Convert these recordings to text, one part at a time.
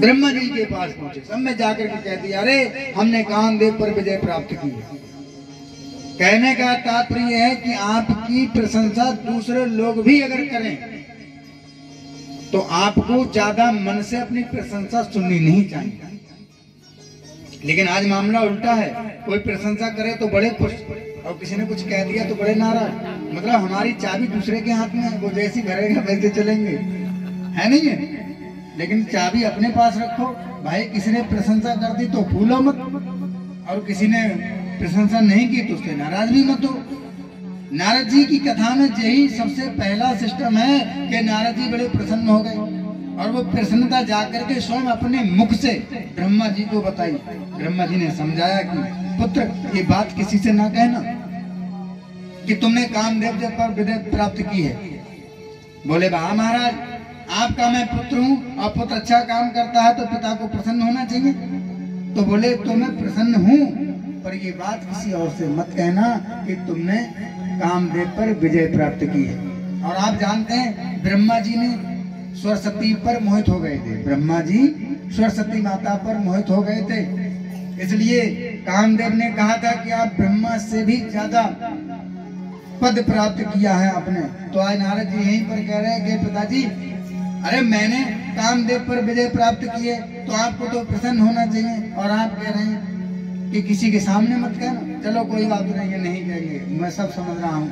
ब्रह्मा जी के पास पहुंचे, सब में जाकर के कह दिया, अरे हमने कामदेव पर विजय प्राप्त की है। कहने का तात्पर्य है कि आपकी प्रशंसा दूसरे लोग भी अगर करें तो आपको ज्यादा मन से अपनी प्रशंसा सुननी नहीं चाहिए। लेकिन आज मामला उल्टा है, कोई प्रशंसा करे तो बड़े खुश और किसी ने कुछ कह दिया तो बड़े नाराज। मतलब हमारी चाबी दूसरे के हाथ में है, वो जैसी भरेगा वैसे चलेंगे, है नहीं है? लेकिन चाबी अपने पास रखो भाई। किसी ने प्रशंसा कर दी तो फूलो मत, और किसी ने प्रशंसा नहीं की तो उससे नाराज भी मत हो। नारद जी की कथा में यही सबसे पहला सिस्टम है कि नारद जी बड़े प्रसन्न हो गए और वो प्रसन्नता जाकर के स्वयं अपने मुख से ब्रह्मा जी को बताई। ब्रह्मा जी ने समझाया कि पुत्र ये बात किसी से ना कहना कि तुमने कामदेव जी पर विजय प्राप्त की है। बोले वाह महाराज, आपका मैं पुत्र हूँ और पुत्र अच्छा काम करता है तो पिता को प्रसन्न होना चाहिए। तो बोले तो मैं प्रसन्न हूँ, पर ये बात किसी और से मत कहना कि तुमने कामदेव पर विजय प्राप्त की है। और आप जानते हैं ब्रह्मा जी ने सरस्वती पर मोहित हो गए थे। ब्रह्मा जी सरस्वती माता पर मोहित हो गए थे, इसलिए कामदेव ने कहा था कि आप ब्रह्मा से भी ज्यादा पद प्राप्त किया है आपने। तो आज नारद जी यहीं पर कह रहे हैं कि पिताजी, अरे मैंने कामदेव पर विजय प्राप्त की है तो आपको तो प्रसन्न होना चाहिए, और आप कह रहे हैं कि किसी के सामने मत कहना। चलो कोई बात नहीं है, नहीं कहेंगे, मैं सब समझ रहा हूँ।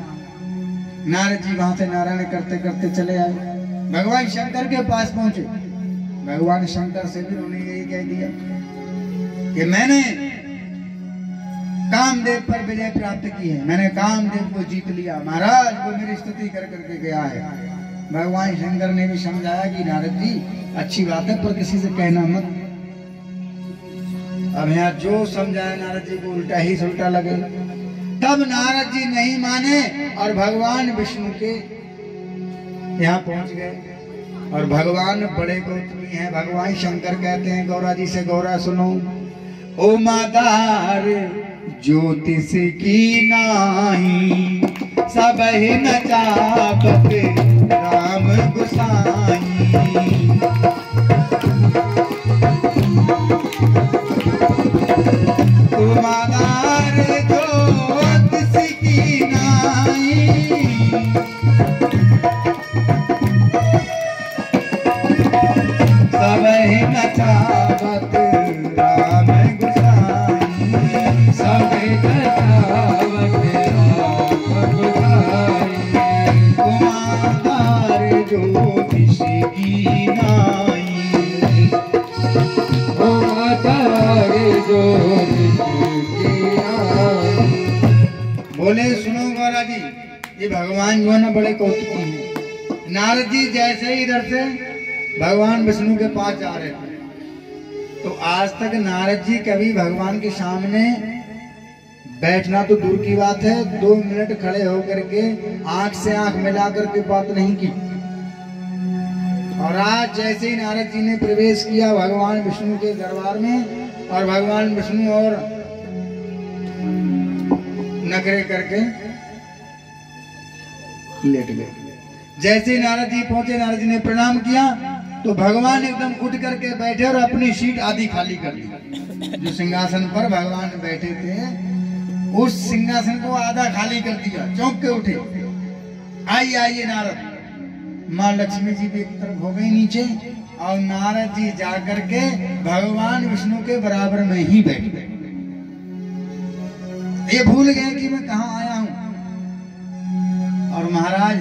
नारद जी वहां से नारायण करते करते चले आए, भगवान शंकर के पास पहुंचे। भगवान शंकर से भी उन्होंने यही कह दिया कि मैंने कामदेव पर विजय प्राप्त की है, मैंने कामदेव को जीत लिया। महाराज वो मेरी स्तुति कर करके गया है। भगवान शंकर ने भी समझाया कि नारद जी अच्छी बात है, पर किसी से कहना मत। अब यहाँ जो समझाया नारद जी को उल्टा ही उल्टा लगे। तब नारद जी नहीं माने और भगवान विष्णु के यहाँ पहुंच गए। और भगवान बड़े गौतमी हैं। भगवान शंकर कहते हैं गौरा जी से, गौरा सुनो, ओ मादार ज्योतिष की नाही, सब ही नचावत राम गुसाई। मादार ज्योतिष की नाई, सब ही नचावत राम गुसाई, सब नचावत राम गुसाई। मादार ज्योतिष की नाई, ओ मादार ज्योतिष की नाई। बोले सुनो गौरा जी, ये भगवान जो है ना बड़े कौतुकी हैं। नारद जी जैसे ही इधर से भगवान विष्णु के पास जा रहे थे तो आज तक नारद जी कभी भगवान के सामने बैठना तो दूर की बात है, 2 मिनट खड़े होकर के आंख से आंख मिला करके बात नहीं की। और आज जैसे ही नारद जी ने प्रवेश किया भगवान विष्णु के दरबार में, और भगवान विष्णु और नखरे करके लेट गए। जैसे नारद जी पहुंचे, नारद जी ने प्रणाम किया तो भगवान एकदम उठ करके बैठे और अपनी सीट आधी खाली कर दी। जो सिंहासन पर भगवान बैठे थे उस सिंहासन को आधा खाली कर दिया। चौंक के उठे, आइए आइए नारद। माँ लक्ष्मी जी भी एक तरफ हो गई नीचे और नारद जी जाकर के भगवान विष्णु के बराबर में ही बैठ गए। ये भूल गए कि मैं कहाँ आया हूँ। और महाराज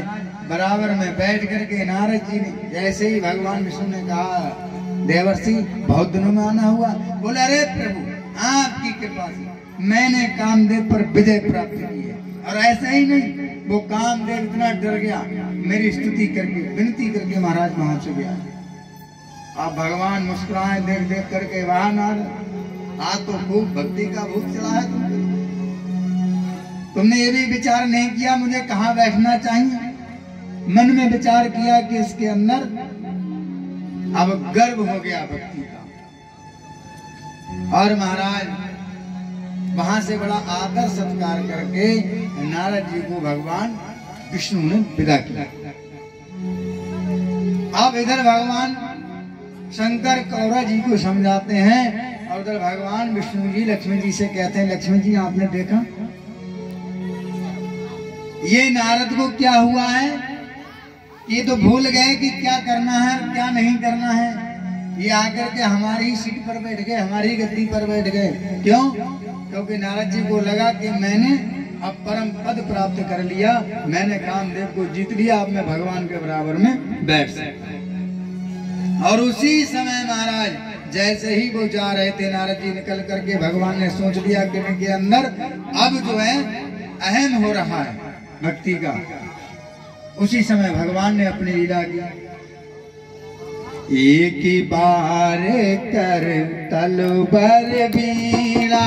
बराबर में बैठ करके नारद जी ने जैसे ही भगवान विष्णु ने कहा, देवर्षि बहुत दिनों में आना हुआ। बोले अरे प्रभु आपकी कृपा से मैंने कामदेव पर विजय प्राप्त की है। और ऐसा ही नहीं, वो कामदेव इतना डर गया, मेरी स्तुति करके विनती करके महाराज वहां से गया। आप भगवान मुस्कुराए देख देख करके, वाह नारद आज तो खूब भक्ति का भूख चला है तुमने ये भी विचार नहीं किया मुझे कहाँ बैठना चाहिए। मन में विचार किया कि इसके अंदर अब गर्व हो गया भक्ति का। और महाराज वहां से बड़ा आदर सत्कार करके नारद जी को भगवान विष्णु ने विदा किया। अब इधर भगवान शंकर कौरा जी को समझाते हैं और उधर भगवान विष्णु जी लक्ष्मी जी से कहते हैं, लक्ष्मी जी आपने देखा ये नारद को क्या हुआ है, ये तो भूल गए कि क्या करना है क्या नहीं करना है। ये आकर के हमारी सीट पर बैठ गए, हमारी गद्दी पर बैठ गए। क्यों? क्योंकि नारद जी को लगा कि मैंने अब परम पद प्राप्त कर लिया, मैंने कामदेव को जीत लिया, अब मैं भगवान के बराबर में बैठ सकता। और उसी समय महाराज जैसे ही वो जा रहे थे, नारद जी निकल करके भगवान ने सोच लिया कि इनके अंदर अब जो है अहम हो रहा है भक्ति का। उसी समय भगवान ने अपनी लीला की। एक ही बार कर तलबर बीड़ा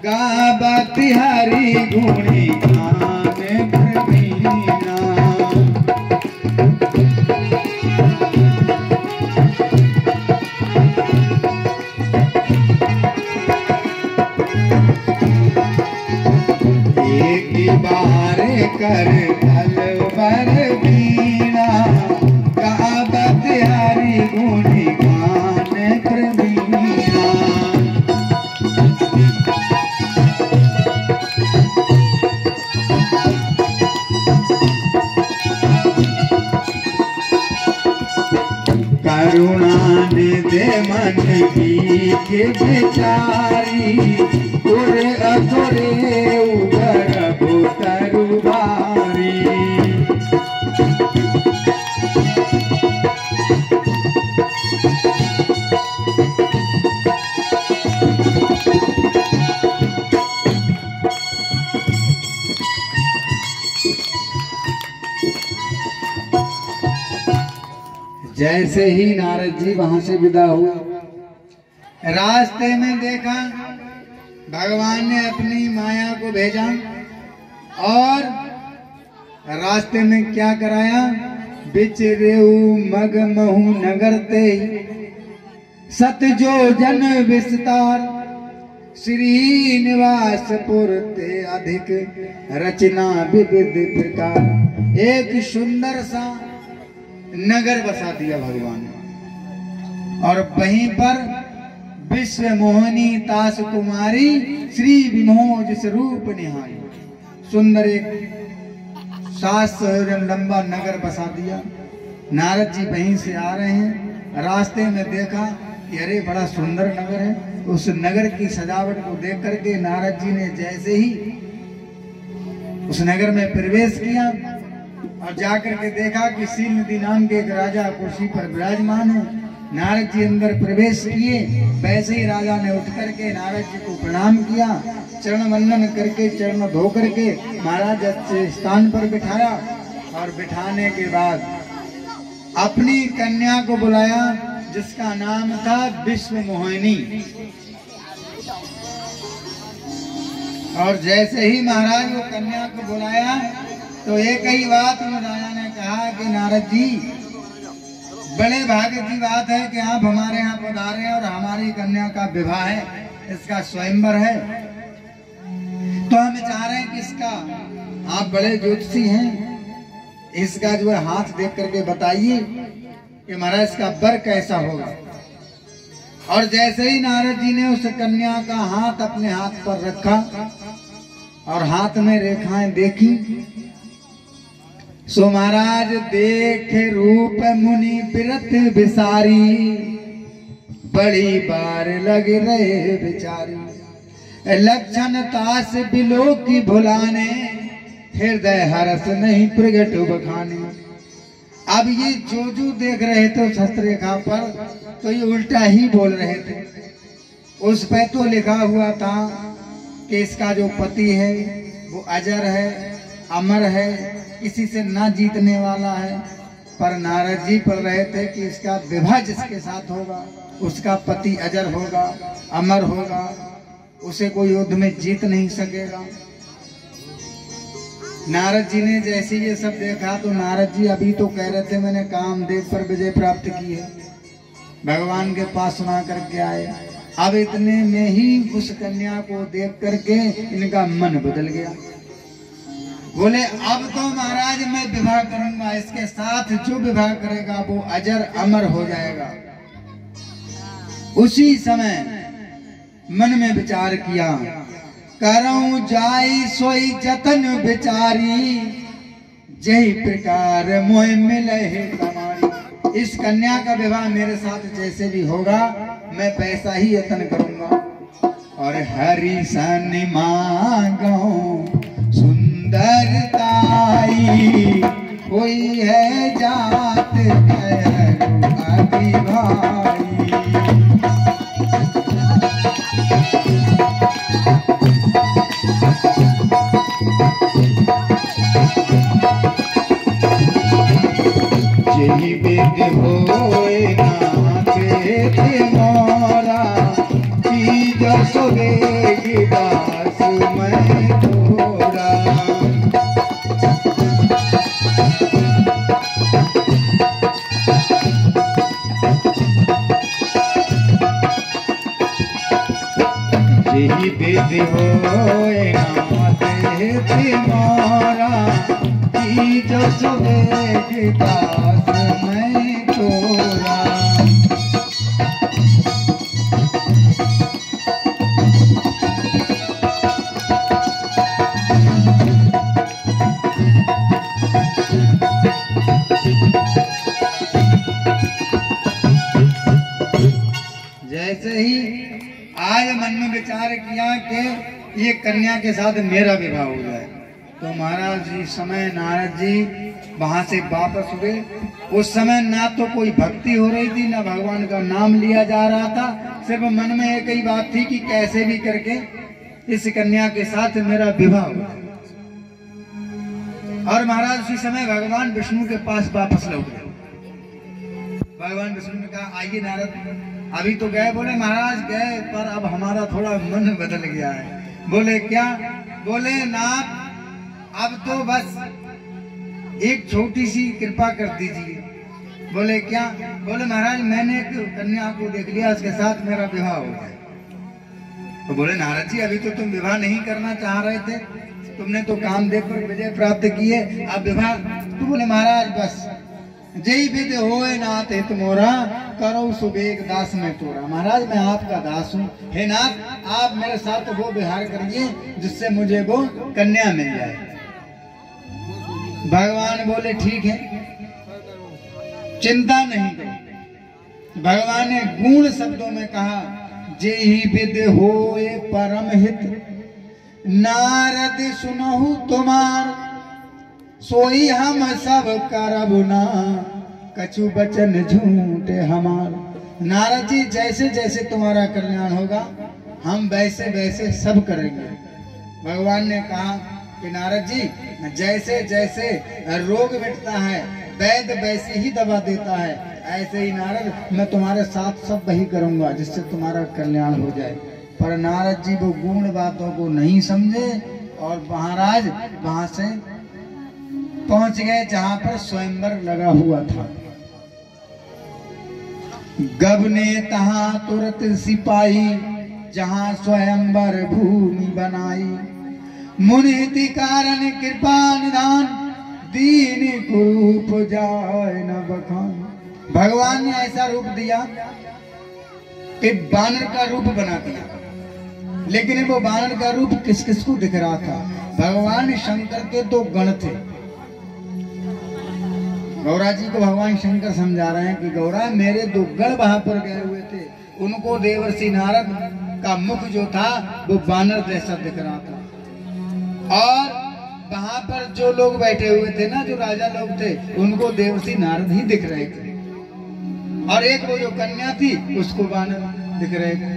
गावत हरि गुणी गान प्रवीणा। एक ही बार कर तलबर बीड़ा गावत हरि गुणी गान प्रवीणा। करुणा निधे मन की बेचारी उरे अधुरे उगर भूतरु भारी। जैसे ही नारद जी वहां से विदा हुए, रास्ते में देखा भगवान ने अपनी माया को भेजा और रास्ते में क्या कराया, बिचरेऊ मग महू नगर ते सतजो जन विस्तार श्रीनिवासपुर ते अधिक रचना विविध प्रकार। एक सुंदर सा नगर बसा दिया भगवान ने और वहीं पर विश्व मोहनी तास कुमारी श्री विमोज स्वरूप निहारी। सुंदर एक 700 योजन लंबा नगर बसा दिया। नारद जी वहीं से आ रहे हैं, रास्ते में देखा कि अरे बड़ा सुंदर नगर है। उस नगर की सजावट को देख करके नारद जी ने जैसे ही उस नगर में प्रवेश किया और जाकर के देखा कि शील नदी नाम के एक राजा कुर्सी पर विराजमान है। नारद जी अंदर प्रवेश किए, वैसे ही राजा ने उठ करके नारद जी को प्रणाम किया, चरण वंदन करके चरण धो करके महाराज अच्छे स्थान पर बिठाया और बिठाने के बाद अपनी कन्या को बुलाया जिसका नाम था विश्व मोहिनी। और जैसे ही महाराज वो कन्या को बुलाया तो एक ही बात में राजा ने कहा कि नारद जी बड़े भाग्य की बात है कि आप हमारे यहाँ पधारे हैं और हमारी कन्या का विवाह है, इसका स्वयंवर है। तो हम चाह रहे हैं कि इसका, आप बड़े ज्योतिषी हैं, इसका जो है हाथ देख करके बताइए कि महाराज इसका वर कैसा होगा। और जैसे ही नारद जी ने उस कन्या का हाथ अपने हाथ पर रखा और हाथ में रेखाएं देखी, सो महाराज देख रूप मुनि बिरत बिसारी, बड़ी बार लग रहे बिचारी। लक्षण तास बिलो की भुलाने, हृदय हरस नहीं प्रगट बखाने। अब ये जो देख रहे थे उस हस्तरेखा पर, तो ये उल्टा ही बोल रहे थे। उस पे तो लिखा हुआ था कि इसका जो पति है वो अजर है, अमर है, किसी से ना जीतने वाला है। पर नारद जी पढ़ रहे थे कि इसका विवाह जिसके साथ होगा उसका पति अजर होगा, अमर होगा, उसे कोई युद्ध में जीत नहीं सकेगा। नारद जी ने जैसे ये सब देखा तो नारद जी अभी तो कह रहे थे मैंने कामदेव पर विजय प्राप्त की है, भगवान के पास सुना करके आए। अब इतने में ही उस कन्या को देख करके इनका मन बदल गया। बोले अब तो महाराज मैं विवाह करूंगा, इसके साथ जो विवाह करेगा वो अजर अमर हो जाएगा। उसी समय मन में विचार किया, करऊं जाई सोई जतन विचारी, जही प्रकार मोह मिले कमारी। इस कन्या का विवाह मेरे साथ जैसे भी होगा मैं पैसा ही यत्न करूंगा। और हरि सन मांगो सुंदरताई, कोई है जात अभी भाई। जही विद होए नाथे थे मोरा, की जसो बेगी दास मैं तोरा। जही विद होए नाथे थे मोरा, की जसो बेगी दास मैं तोरा। जैसे ही आज मन में विचार किया कि ये कन्या के साथ मेरा विवाह हो जाए, तो महाराज जी समय नारद जी वहां से वापस हुए। उस समय ना तो कोई भक्ति हो रही थी, ना भगवान का नाम लिया जा रहा था, सिर्फ मन में एक ही बात थी कि कैसे भी करके इस कन्या के साथ मेरा विवाह हो जाए। और महाराज उसी समय भगवान विष्णु के पास वापस लौट गए। भगवान विष्णु ने कहा आइए नारद, अभी तो गए। बोले महाराज गए, पर अब हमारा थोड़ा मन बदल गया है। बोले क्या? बोले नाथ अब तो बस एक छोटी सी कृपा कर दीजिए। बोले क्या? बोले महाराज मैंने एक कन्या को देख लिया, उसके साथ मेरा विवाह हो जाए। तो बोले नारद जी अभी तो तुम विवाह नहीं करना चाह रहे थे, तुमने तो कामदेव पर विजय प्राप्त की है, अब विवाह? तो बोले महाराज बस जय विद होए नाथ हित मोरा, करो सुबेग दास में तोरा। महाराज मैं आपका दास हूँ, हे नाथ आप मेरे साथ वो व्यवहार करिए जिससे मुझे वो कन्या मिल जाए। भगवान बोले ठीक है, चिंता नहीं करो। भगवान ने गुण शब्दों में कहा, जेहि विद होए परम हित, नारद सुनहु तुम्हार, सोई हम सब करब ना, कछु बचन झूठे हमार। नारद जी जैसे जैसे तुम्हारा कल्याण होगा हम वैसे वैसे सब करेंगे। भगवान ने कहा कि नारद जी जैसे जैसे रोग मिटता है वैद्य वैसे ही दवा देता है, ऐसे ही नारद मैं तुम्हारे साथ सब वही करूंगा जिससे तुम्हारा कल्याण हो जाए। पर नारद जी वो गुण बातों को नहीं समझे और महाराज वहां से पहुंच गए जहां पर स्वयंवर लगा हुआ था। गबने तहां तुरत सिपाही, जहां स्वयंवर भूमि बनाई, मुनि कारण कृपा निदान, दीन कुरूप जाय न बखान। भगवान ने ऐसा रूप दिया कि बानर का रूप बना दिया, लेकिन वो बानर का रूप किस किस को दिख रहा था? भगवान शंकर के दो गण थे। गौरा जी को भगवान शंकर समझा रहे हैं कि गौरा मेरे दो गण वहां पर गए हुए थे, उनको देवर्षि नारद का मुख जो था वो बानर जैसा दिख रहा था, और वहां पर जो लोग बैठे हुए थे ना, जो राजा लोग थे, उनको देवर्षि नारद ही दिख रहे थे, और एक वो जो कन्या थी उसको बानर दिख रहे थे।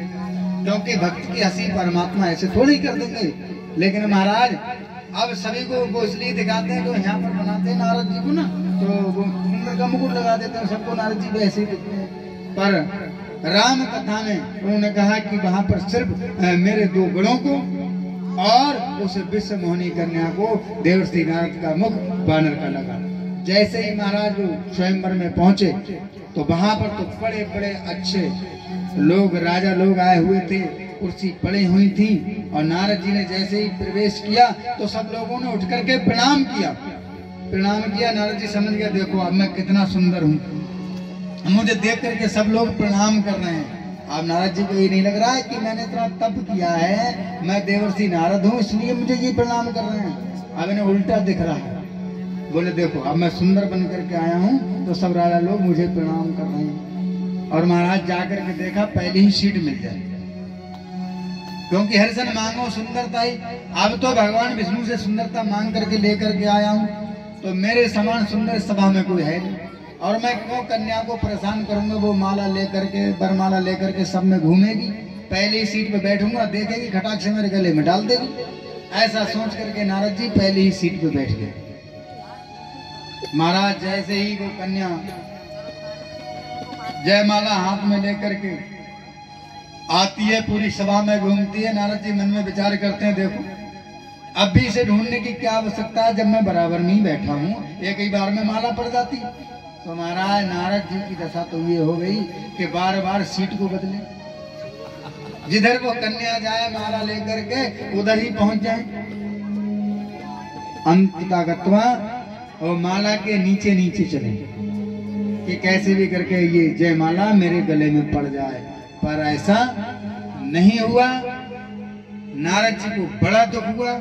क्योंकि भक्त की हंसी परमात्मा ऐसे थोड़ी कर देंगे। लेकिन महाराज अब सभी को वो इसलिए दिखाते हैं, तो यहाँ पर बनाते हैं नारद जी को ना, तो वो सुंदर का मुकुट लगा देते हैं, सबको नारद जी भी ऐसे ही दिखते हैं। पर राम कथा में उन्होंने कहा कि वहां पर सिर्फ मेरे दो गणों को और उस विश्व मोहिनी कन्या को देवर्षि नारद का मुख बानर का लगा। जैसे ही महाराज स्वयंवर में पहुंचे तो वहां पर तो बड़े बड़े अच्छे लोग, राजा लोग आए हुए थे, कुर्सी पड़ी हुई थी, और नारद जी ने जैसे ही प्रवेश किया तो सब लोगों ने उठ करके प्रणाम किया। प्रणाम किया, नारद जी समझ गया देखो अब मैं कितना सुंदर हूँ, मुझे देख करके सब लोग प्रणाम कर रहे हैं। अब नारद जी को ये नहीं लग रहा है कि मैंने इतना तप किया है, मैं देवर्षि नारद हूँ इसलिए मुझे ये प्रणाम कर रहे हैं। अब इन्हें उल्टा दिख रहा है। बोले देखो अब मैं सुंदर बन करके आया हूँ तो सब राजा लोग मुझे प्रणाम कर रहे हैं। और महाराज जाकर के देखा पहले ही सीट मिल जाए, क्योंकि हरिशन मांगो सुंदरता ही। अब तो भगवान विष्णु से सुंदरता मांग करके लेकर के आया हूँ, तो मेरे समान सुंदर सभा में कोई है नहीं। और मैं क्यों कन्या को परेशान करूंगा, वो माला लेकर के बरमाला लेकर के सब में घूमेगी, पहले ही सीट पे बैठूंगा, देखेगी खटाक से मेरे गले में डाल देगी। ऐसा सोच करके नारद जी पहले ही सीट पे बैठ गए। महाराज जैसे ही वो कन्या जयमाला हाथ में लेकर के आती है, पूरी सभा में घूमती है, नारद जी मन में विचार करते हैं देखो अब भी इसे ढूंढने की क्या आवश्यकता है, जब मैं बराबर नहीं बैठा हूँ, एक ही बार में माला पड़ जाती। तो महाराज नारद जी की दशा तो ये हो गई कि बार बार सीट को बदले, जिधर वो कन्या जाए माला लेकर के उधर ही पहुंच जाए। अंततः और माला के नीचे नीचे चले कि कैसे भी करके ये जयमाला मेरे गले में पड़ जाए, पर ऐसा नहीं हुआ। नारद जी को बड़ा दुख हुआ।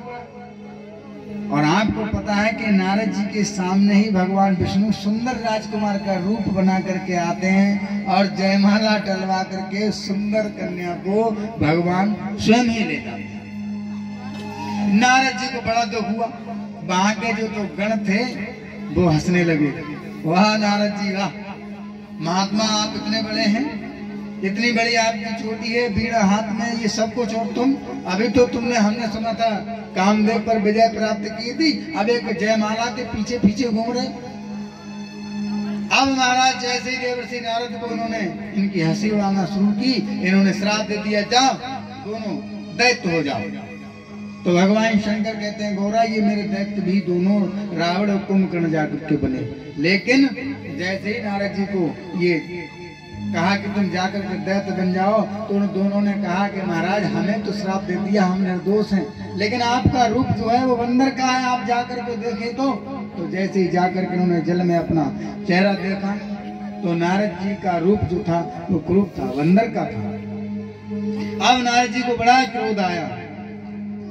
और आपको पता है कि नारद जी के सामने ही भगवान विष्णु सुंदर राजकुमार का रूप बना करके आते हैं और जयमाला टलवा करके सुंदर कन्या को भगवान स्वयं ही ले जाते हैं। नारद जी को बड़ा दुख हुआ। वहां के जो तो गण थे वो हंसने लगे, वाह नारद जी वाह, महात्मा आप इतने बड़े हैं, इतनी बड़ी आपकी चोटी है, बीड़ा हाथ में, ये सब कुछ, और तुम अभी तो तुमने हमने सुना था कामदेव पर विजय प्राप्त की थी, अब एक जयमाला के पीछे पीछे घूम रहे। अब महाराज जैसे ही देवर्षि नारद को उन्होंने इनकी हंसी उड़ाना शुरू की, इन्होंने श्राप दे दिया जाओ दोनों दैत्य हो जाओ। तो भगवान शंकर कहते हैं गौरा ये मेरे दैत्य भी दोनों रावण और कुंभकर्ण जाकर के बने। लेकिन जैसे ही नारद जी को ये कहा कि तुम जाकर के दैत्य बन जाओ, तो उन दोनों ने कहा कि महाराज हमें तो श्राप दे दिया, हम निर्दोष हैं, लेकिन आपका रूप जो है वो बंदर का है, आप जाकर के देखें। तो जैसे ही जाकर के उन्होंने जल में अपना चेहरा देखा तो नारद जी का रूप जो था वो क्रूप था, बंदर का था। अब नारद जी को बड़ा क्रोध आया।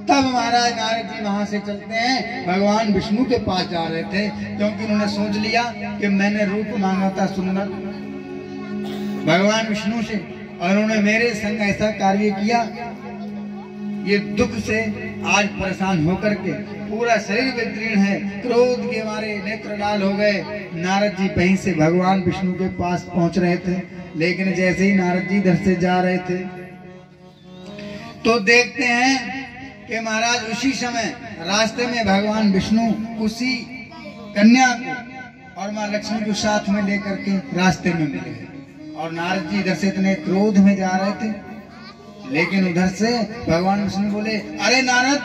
तब महाराज नारद जी वहां से चलते हैं, भगवान विष्णु के पास जा रहे थे, क्योंकि उन्होंने सोच लिया कि मैंने रूप मांगा था सुंदर भगवान विष्णु से, और उन्होंने मेरे संग ऐसा कार्य किया, ये दुख से आज परेशान होकर के पूरा शरीर विदीर्ण है, क्रोध के मारे नेत्र लाल हो गए। नारद जी वहीं से भगवान विष्णु के पास पहुंच रहे थे, लेकिन जैसे ही नारद जी इधर से जा रहे थे तो देखते हैं कि महाराज उसी समय रास्ते में भगवान विष्णु उसी कन्या को और माँ लक्ष्मी को साथ में लेकर के रास्ते में मिले। और नारद जी इधर से इतने क्रोध में जा रहे थे, लेकिन उधर से भगवान विष्णु बोले अरे नारद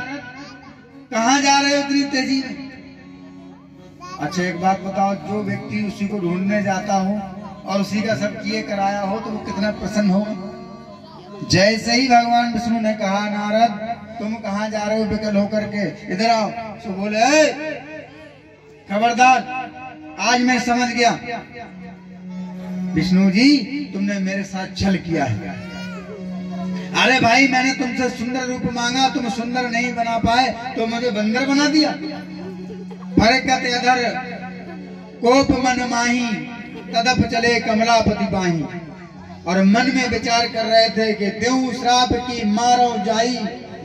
कहाँ जा रहे हो इतनी तेजी में? अच्छा एक बात बताओ, जो व्यक्ति उसी को ढूंढने जाता हो और उसी का सब किए कराया हो तो वो कितना प्रसन्न होगा। जैसे ही भगवान विष्णु ने कहा नारद तुम कहाँ जा रहे हो विकल होकर के, इधर आओ, तो बोले खबरदार आज मैं समझ गया विष्णु जी तुमने मेरे साथ छल किया है। अरे भाई मैंने तुमसे सुंदर रूप मांगा, तुम सुंदर नहीं बना पाए तो मुझे बंदर बना दिया। फरकत अधर कोप मन माही तदप चले कमलापति बाही। और मन में विचार कर रहे थे कि देव श्राप की मारो जाई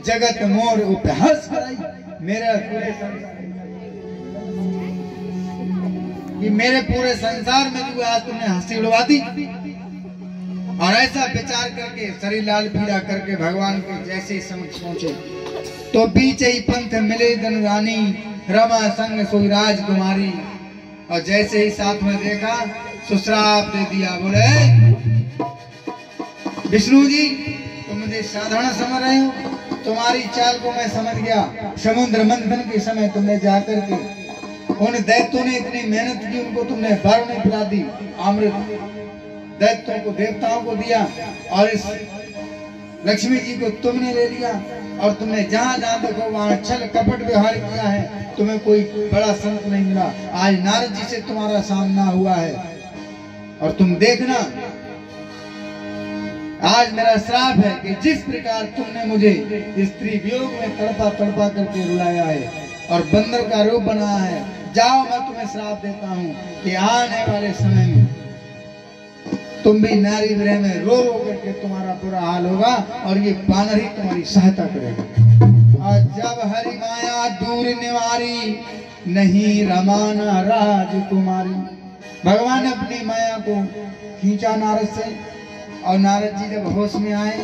जगत मोर उपहास कराई। मेरा पूरे मेरे पूरे संसार में जो आज तुमने हंसी उड़वा दी। और ऐसा विचार करके शरीर लाल पीला करके भगवान के जैसे ही समझ पहुंचे तो बीच ही पंथ मिले धनुरानी रमा संग सोई राजकुमारी। और जैसे ही साथ में देखा सुश्राप दे दिया। बोले विष्णु जी तुम मुझे साधारण समझ रहे हो, तुम्हारी चाल को मैं समझ गया। समुद्र मंथन के समय तुमने जाकर के उन दैत्यों ने इतनी मेहनत की, उनको तुमने बार नहीं पिला दी, अमृत दैत्यों को देवताओं को दिया, और इस लक्ष्मी जी को तुमने ले लिया। और तुमने जहां जहां देखो वहां छल कपट व्यवहार किया है, तुम्हें कोई बड़ा संत नहीं मिला। आज नारद जी से तुम्हारा सामना हुआ है और तुम देखना आज मेरा श्राप है कि जिस प्रकार तुमने मुझे स्त्री वियोग में तड़पा तड़पा करके रुलाया है और बंदर का रूप बनाया है, जाओ मैं तुम्हें श्राप देता हूँ कि आने वाले समय में तुम भी नारी गृह में रो रो करके तुम्हारा बुरा हाल होगा और ये बानर ही तुम्हारी सहायता करेगा। और जब हरि माया दूर निवारी नहीं रमाना राजकुमारी। भगवान ने अपनी माया को खींचा नारद से और नारद जी जब होश में आए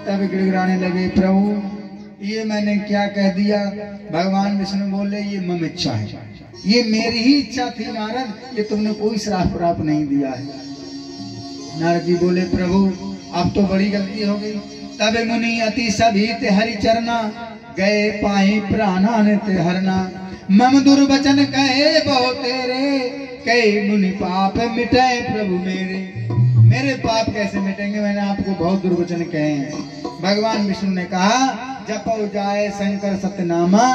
तब गिड़गिड़ाने लगे, प्रभु ये मैंने क्या कह दिया। भगवान विष्णु बोले ये मम इच्छा है, ये मेरी ही इच्छा थी नारद, ये तुमने कोई श्राप प्राप नहीं दिया है। नारद जी बोले प्रभु अब तो बड़ी गलती हो गई। तब मुनि अति सभीत हरि चरना गए पाए प्राणान ते हरना। मम दुर्वचन कहे बहु तेरे कई मुनि पाप मिटे प्रभु मेरे। मेरे पाप कैसे मिटेंगे, मैंने आपको बहुत दुर्वचन कहे हैं। भगवान विष्णु ने कहा जपो जाए शंकर सत्यनामा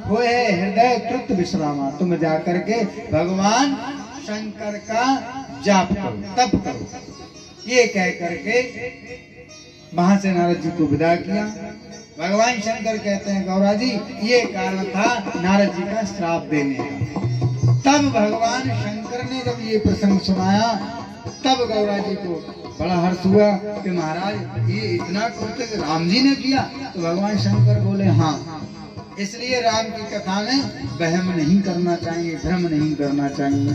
होए हृदय तृप्त विश्रामा। तुम जाकर के भगवान शंकर का जाप करो, तप करो। ये कह करके वहां से नारद जी को विदा किया। भगवान शंकर कहते हैं गौरा जी ये कारण था नारद जी का श्राप देने का। तब भगवान शंकर ने जब ये प्रसंग सुनाया तब गौरा जी को बड़ा हर्ष हुआ कि महाराज ये इतना कृत्य राम जी ने किया। तो भगवान शंकर बोले हाँ, इसलिए राम की कथा में वहम नहीं करना चाहिए, भ्रम नहीं करना चाहिए।